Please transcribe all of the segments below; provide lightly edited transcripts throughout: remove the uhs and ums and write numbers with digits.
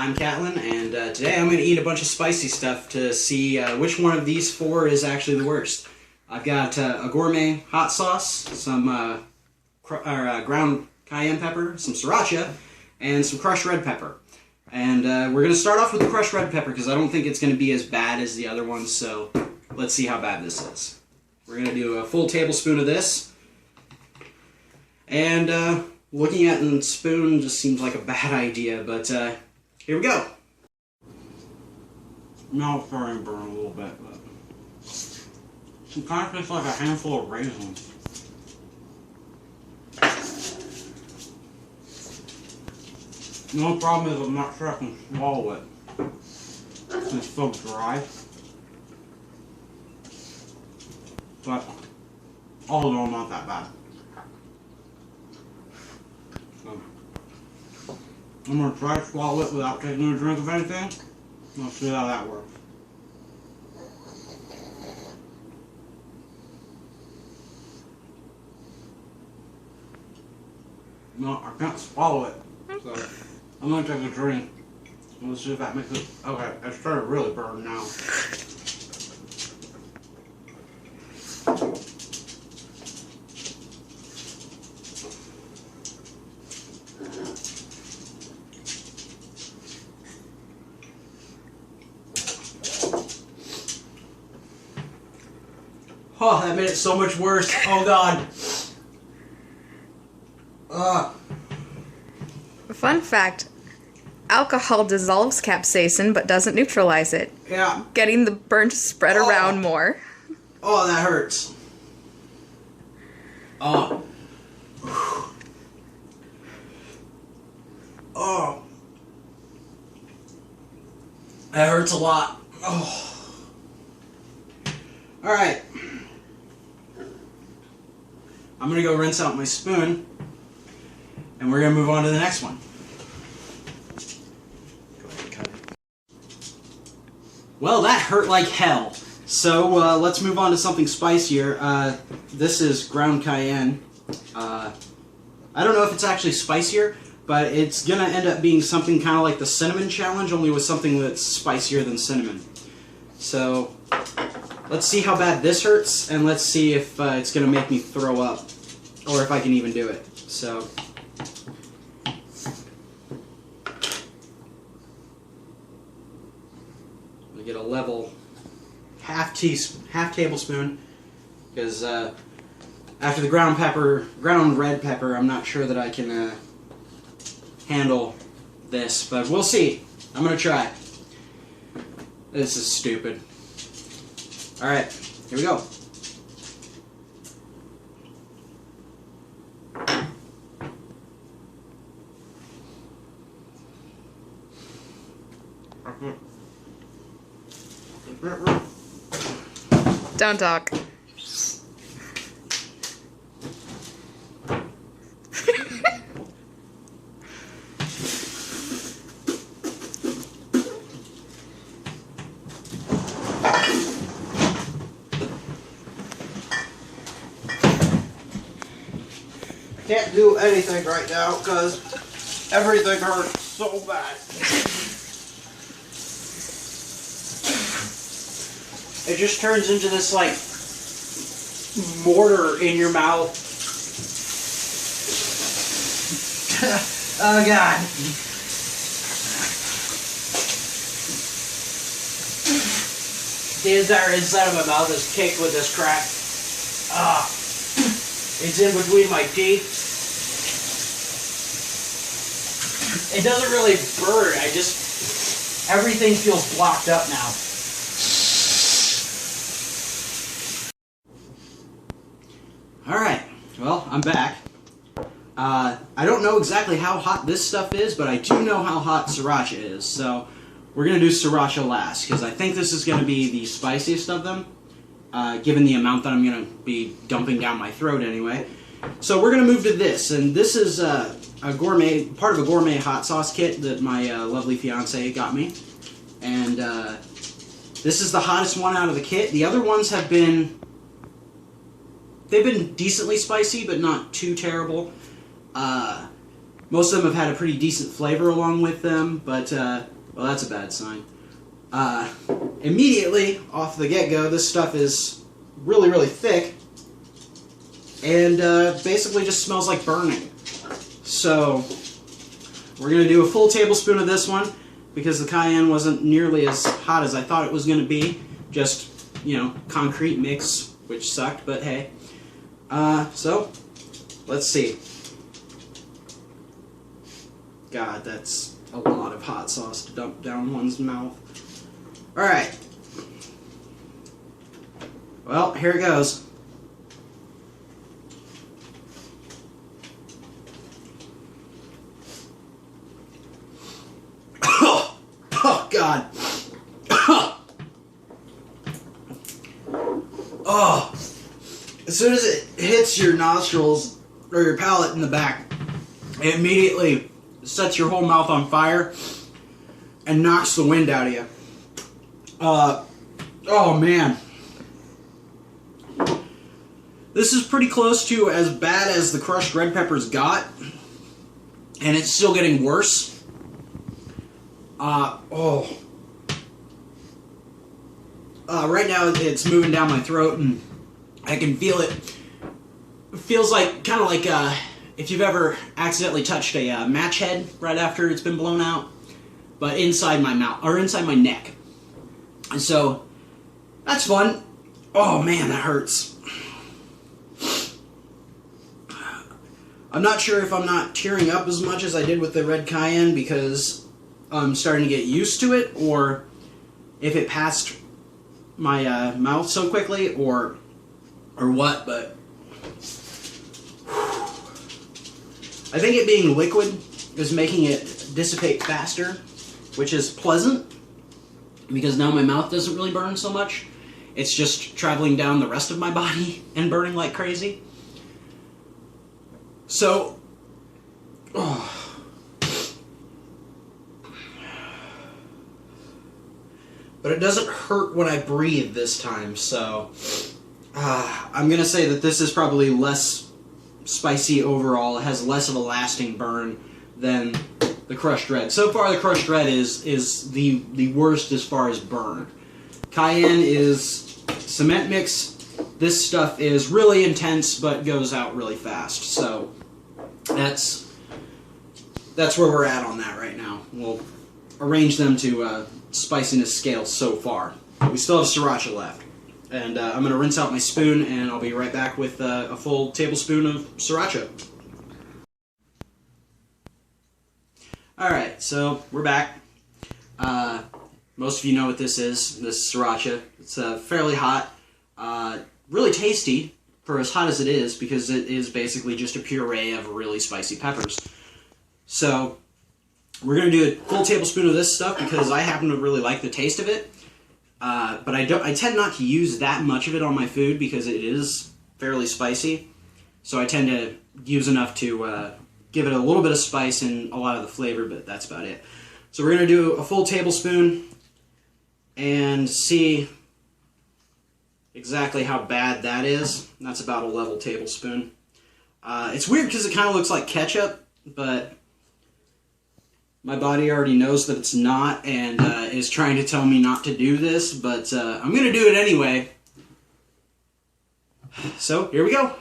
I'm Catlin, and today I'm going to eat a bunch of spicy stuff to see which one of these four is actually the worst. I've got a gourmet hot sauce, some ground cayenne pepper, some sriracha, and some crushed red pepper. And we're going to start off with the crushed red pepper because I don't think it's going to be as bad as the other ones, so let's see how bad this is. We're going to do a full tablespoon of this. And looking at the spoon just seems like a bad idea, but here we go. Now it's starting to burn a little bit, but it kind of tastes like a handful of raisins. The only problem is I'm not sure I can swallow it. It's so dry. But all in all, not that bad. So, I'm going to try to swallow it without taking a drink of anything. Let's see how that works. No, I can't swallow it. So, I'm going to take a drink. Let's see if that makes it... Okay, it's starting to really burn now. Oh, that made it so much worse. Oh, God. Fun fact, alcohol dissolves capsaicin but doesn't neutralize it. Yeah. Getting the burn to spread around more. Oh, that hurts. Oh. Oh. That hurts a lot. Oh. Alright. I'm going to go rinse out my spoon, and we're going to move on to the next one. Go ahead and cut it. Well, that hurt like hell. So let's move on to something spicier. This is ground cayenne. I don't know if it's actually spicier, but it's going to end up being something kind of like the cinnamon challenge, only with something that's spicier than cinnamon. So let's see how bad this hurts, and let's see if it's going to make me throw up, or if I can even do it. So, we get a level half tablespoon, because after the ground red pepper, I'm not sure that I can handle this, but we'll see. I'm going to try. This is stupid. Alright, here we go. Don't talk. Can't do anything right now because everything hurts so bad. It just turns into this like mortar in your mouth. Oh, God. The entire inside of my mouth is caked with this crap. It's in between my teeth. It doesn't really burn. Everything feels blocked up now. Alright, well, I'm back. I don't know exactly how hot this stuff is, but I do know how hot sriracha is. So we're going to do sriracha last, because I think this is going to be the spiciest of them. Given the amount that I'm going to be dumping down my throat anyway. So we're going to move to this, and this is part of a gourmet hot sauce kit that my lovely fiance got me. And this is the hottest one out of the kit. The other ones have been, they've been decently spicy, but not too terrible. Most of them have had a pretty decent flavor along with them, but, well, that's a bad sign. Immediately, off the get-go, this stuff is really, really thick, and basically just smells like burning. So, we're going to do a full tablespoon of this one, because the cayenne wasn't nearly as hot as I thought it was going to be. Just, you know, concrete mix, which sucked, but hey. So, let's see. God, that's a lot of hot sauce to dump down one's mouth. Alright. Well, here it goes. Oh, God. Oh. As soon as it hits your nostrils or your palate in the back, it immediately sets your whole mouth on fire and knocks the wind out of you. Oh man. This is pretty close to as bad as the crushed red peppers got, and it's still getting worse. Right now it's moving down my throat and I can feel it. It feels like, kind of like, if you've ever accidentally touched a match head right after it's been blown out, but inside my mouth, or inside my neck. And so, that's fun. Oh man, that hurts. I'm not sure if I'm not tearing up as much as I did with the red cayenne because I'm starting to get used to it, or if it passed my mouth so quickly, or what, but I think it being liquid is making it dissipate faster, which is pleasant, because now my mouth doesn't really burn so much. It's just traveling down the rest of my body and burning like crazy. So, but it doesn't hurt when I breathe this time, so I'm going to say that this is probably less spicy overall. It has less of a lasting burn than the crushed red. So far, the crushed red is the worst as far as burn. Cayenne is cement mix. This stuff is really intense, but goes out really fast. So that's where we're at on that right now. We'll arrange them to spiciness scale so far. We still have sriracha left. And I'm going to rinse out my spoon, and I'll be right back with a full tablespoon of sriracha. Alright, so we're back. Most of you know what this is. This is sriracha. It's fairly hot. Really tasty for as hot as it is, because it is basically just a puree of really spicy peppers. So we're going to do a full tablespoon of this stuff because I happen to really like the taste of it. But I tend not to use that much of it on my food because it is fairly spicy. So I tend to use enough to give it a little bit of spice and a lot of the flavor, but that's about it. So we're going to do a full tablespoon and see exactly how bad that is. That's about a level tablespoon. It's weird because it kind of looks like ketchup, but my body already knows that it's not and is trying to tell me not to do this, but I'm going to do it anyway. So, here we go.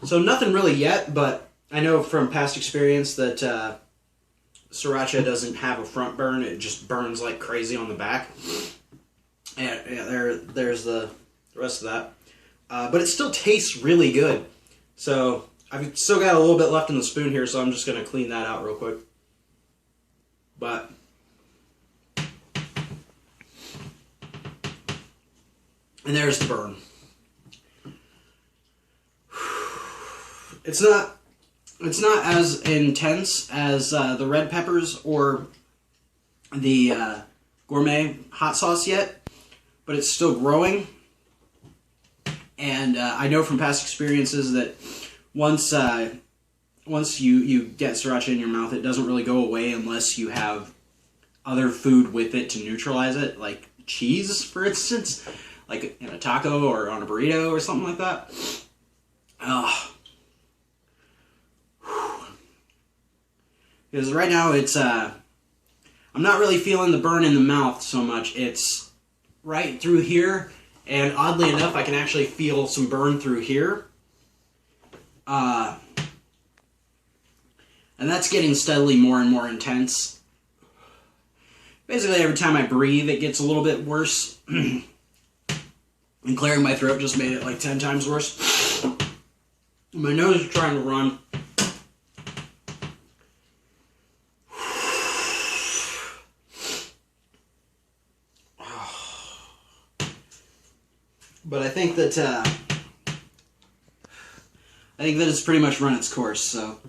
So nothing really yet, but I know from past experience that sriracha doesn't have a front burn. It just burns like crazy on the back. Yeah, there's the rest of that. But it still tastes really good. So I've still got a little bit left in the spoon here, so I'm just going to clean that out real quick. But and there's the burn. It's not as intense as the red peppers or the gourmet hot sauce yet, but it's still growing. And I know from past experiences that once you get sriracha in your mouth, it doesn't really go away unless you have other food with it to neutralize it, like cheese, for instance, like in a taco or on a burrito or something like that. Because right now it's I'm not really feeling the burn in the mouth so much. It's right through here, and oddly enough, I can actually feel some burn through here. And that's getting steadily more and more intense. Basically, every time I breathe, it gets a little bit worse. And clearing my throat just made it like 10 times worse. My nose is trying to run. But I think that it's pretty much run its course. So,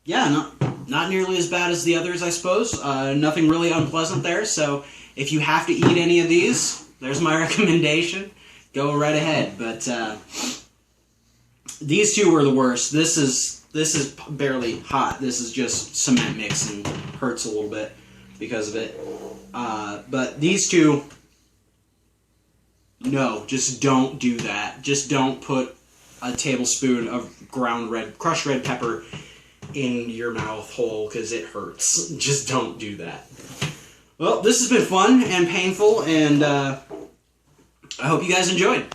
yeah, not nearly as bad as the others, I suppose. Nothing really unpleasant there. So, if you have to eat any of these, there's my recommendation. Go right ahead. But these two were the worst. This is barely hot. This is just cement mix and hurts a little bit because of it. But these two. No, just don't do that. Just don't put a tablespoon of crushed red pepper in your mouth hole because it hurts. Just don't do that. Well, this has been fun and painful, and I hope you guys enjoyed.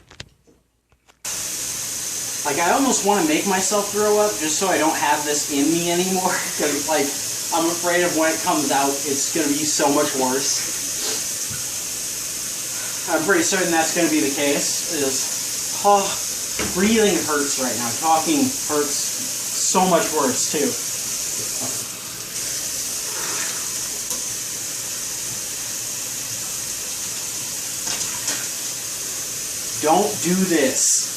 Like, I almost want to make myself throw up just so I don't have this in me anymore. Because, like, I'm afraid of when it comes out, it's going to be so much worse. I'm pretty certain that's going to be the case. Breathing hurts right now. Talking hurts so much worse, too. Don't do this.